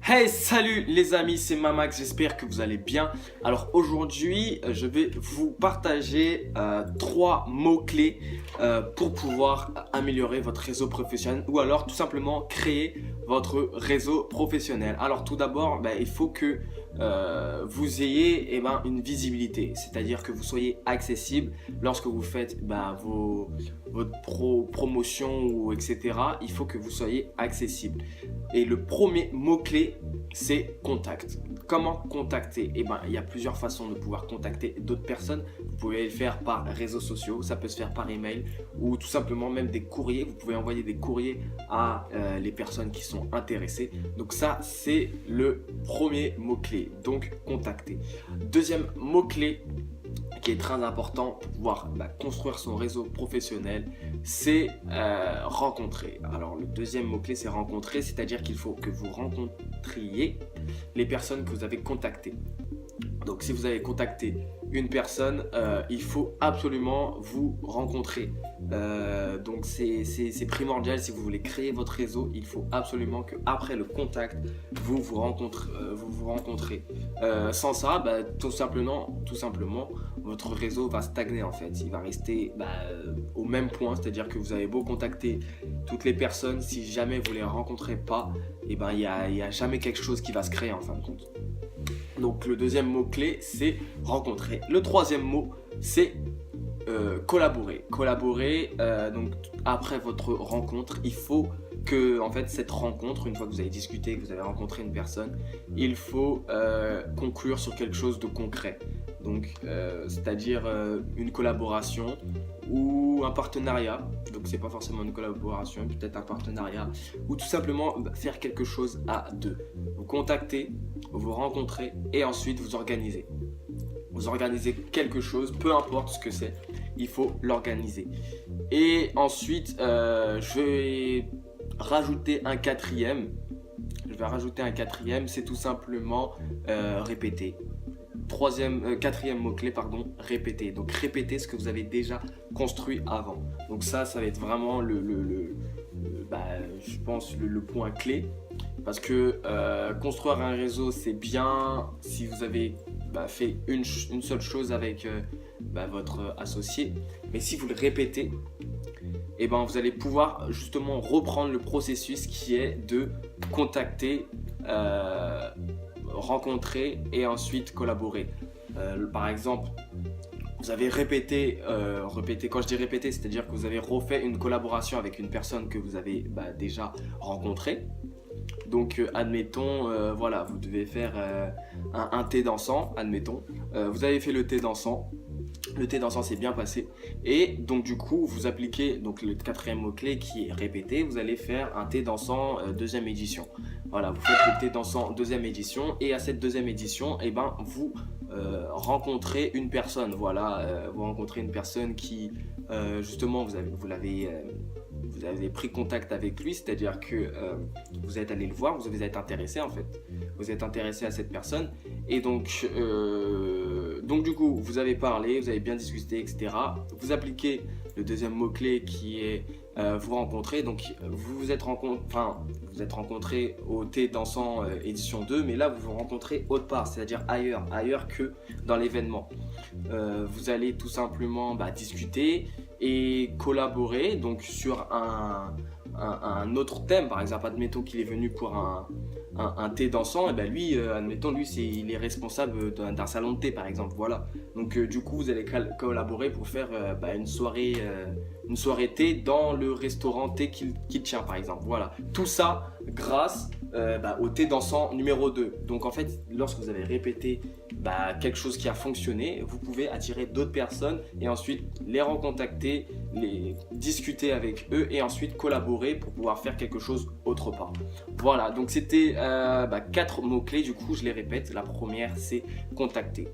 Hey, salut les amis, c'est Mamax, j'espère que vous allez bien. Alors aujourd'hui, je vais vous partager 3 mots-clés pour pouvoir améliorer votre réseau professionnel ou alors tout simplement créer votre réseau professionnel. Alors tout d'abord, il faut que vous ayez une visibilité, c'est-à-dire que vous soyez accessible lorsque vous faites votre promotion ou etc. Il faut que vous soyez accessible. Et le premier mot-clé, c'est contact. Comment contacter? Il y a plusieurs façons de pouvoir contacter d'autres personnes. Vous pouvez le faire par réseaux sociaux, ça peut se faire par email ou tout simplement même des courriers. Vous pouvez envoyer des courriers à les personnes qui sont intéressées. Donc ça, c'est le premier mot-clé. Donc contacter. Deuxième mot-clé qui est très important pour pouvoir construire son réseau professionnel, c'est rencontrer. Alors le deuxième mot-clé, c'est rencontrer, c'est-à-dire qu'il faut que vous rencontriez les personnes que vous avez contactées. Donc si vous avez contacté une personne, il faut absolument vous rencontrer. Donc c'est primordial. Si vous voulez créer votre réseau, il faut absolument qu'après le contact, vous vous rencontrez. Sans ça, tout simplement, votre réseau va stagner en fait. Il va rester au même point, c'est-à-dire que vous avez beau contacter toutes les personnes, si jamais vous ne les rencontrez pas, il n'y a jamais quelque chose qui va se créer en fin de compte. Donc le deuxième mot-clé, c'est rencontrer. Le troisième mot, c'est collaborer. Donc après votre rencontre, il faut que cette rencontre, une fois que vous avez discuté, que vous avez rencontré une personne, il faut conclure sur quelque chose de concret. Donc c'est-à-dire une collaboration ou un partenariat. Donc c'est pas forcément une collaboration, peut-être un partenariat ou tout simplement faire quelque chose à deux. Vous contactez, vous rencontrez et ensuite vous organisez. Vous organisez quelque chose, peu importe ce que c'est, il faut l'organiser. Et ensuite, je vais rajouter un quatrième. C'est tout simplement répéter. Quatrième mot-clé, répéter. Donc répéter ce que vous avez déjà construit avant. Donc ça va être vraiment je pense le point clé. Parce que construire un réseau, c'est bien si vous avez fait une seule chose avec votre associé. Mais si vous le répétez, vous allez pouvoir justement reprendre le processus qui est de contacter, rencontrer et ensuite collaborer. Par exemple, vous avez répété, quand je dis répéter, c'est-à-dire que vous avez refait une collaboration avec une personne que vous avez déjà rencontrée. Donc admettons, vous devez faire un thé dansant, admettons. Vous avez fait le thé dansant. Le thé dansant s'est bien passé et donc du coup vous appliquez donc le quatrième mot-clé qui est répéter. Vous allez faire un thé dansant deuxième édition. Voilà, vous faites le thé dansant deuxième édition et à cette deuxième édition, vous rencontrez une personne. Voilà, vous rencontrez une personne qui justement vous avez pris contact avec lui, c'est-à-dire que vous êtes allé le voir, vous êtes intéressé en fait. Vous êtes intéressé à cette personne et donc du coup, vous avez parlé, vous avez bien discuté, etc. Vous appliquez le deuxième mot-clé qui est vous rencontrer. Donc, vous vous êtes rencontrés au thé dansant édition 2, mais là, vous vous rencontrez autre part, c'est-à-dire ailleurs que dans l'événement. Vous allez tout simplement discuter et collaborer donc sur un autre thème. Par exemple, admettons qu'il est venu pour un thé dansant, et lui, il est responsable d'un salon de thé par exemple. Voilà. Donc du coup, vous allez collaborer pour faire une soirée thé dans le restaurant thé qu'il tient par exemple. Voilà. Tout ça grâce au thé dansant numéro 2. Donc en fait, lorsque vous avez répété quelque chose qui a fonctionné, vous pouvez attirer d'autres personnes et ensuite les recontacter, les discuter avec eux et ensuite collaborer pour pouvoir faire quelque chose autre part. Voilà, donc c'était 4 mots-clés, du coup je les répète. La première, c'est contacter.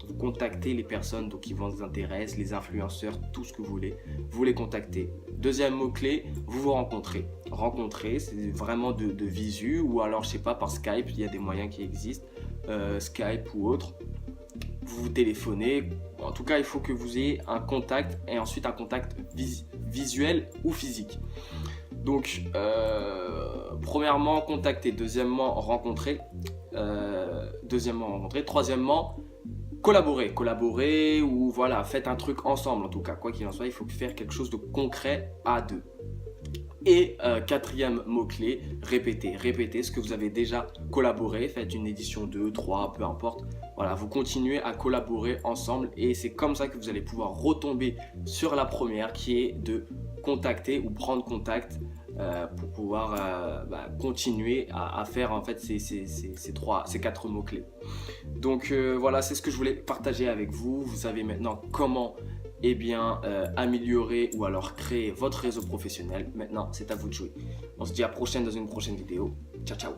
Vous contactez les personnes qui vous intéressent, les influenceurs, tout ce que vous voulez, vous les contactez. Deuxième mot-clé, vous vous rencontrez. Rencontrer, c'est vraiment de visu ou alors je sais pas, par Skype, il y a des moyens qui existent, Skype ou autre. Vous téléphonez, en tout cas il faut que vous ayez un contact et ensuite un contact visuel ou physique. Donc, premièrement, contacter. Deuxièmement, rencontrer. Troisièmement, collaborer. Collaborer ou voilà, faites un truc ensemble en tout cas. Quoi qu'il en soit, il faut faire quelque chose de concret à deux. Et quatrième mot-clé, répétez. Répétez ce que vous avez déjà collaboré. Faites une édition 2, 3, peu importe. Voilà, vous continuez à collaborer ensemble et c'est comme ça que vous allez pouvoir retomber sur la première qui est de contacter ou prendre contact pour pouvoir continuer à faire en fait ces quatre mots-clés. Donc voilà, c'est ce que je voulais partager avec vous. Vous savez maintenant comment améliorer ou alors créer votre réseau professionnel. Maintenant, c'est à vous de jouer. On se dit à la prochaine dans une prochaine vidéo. Ciao, ciao.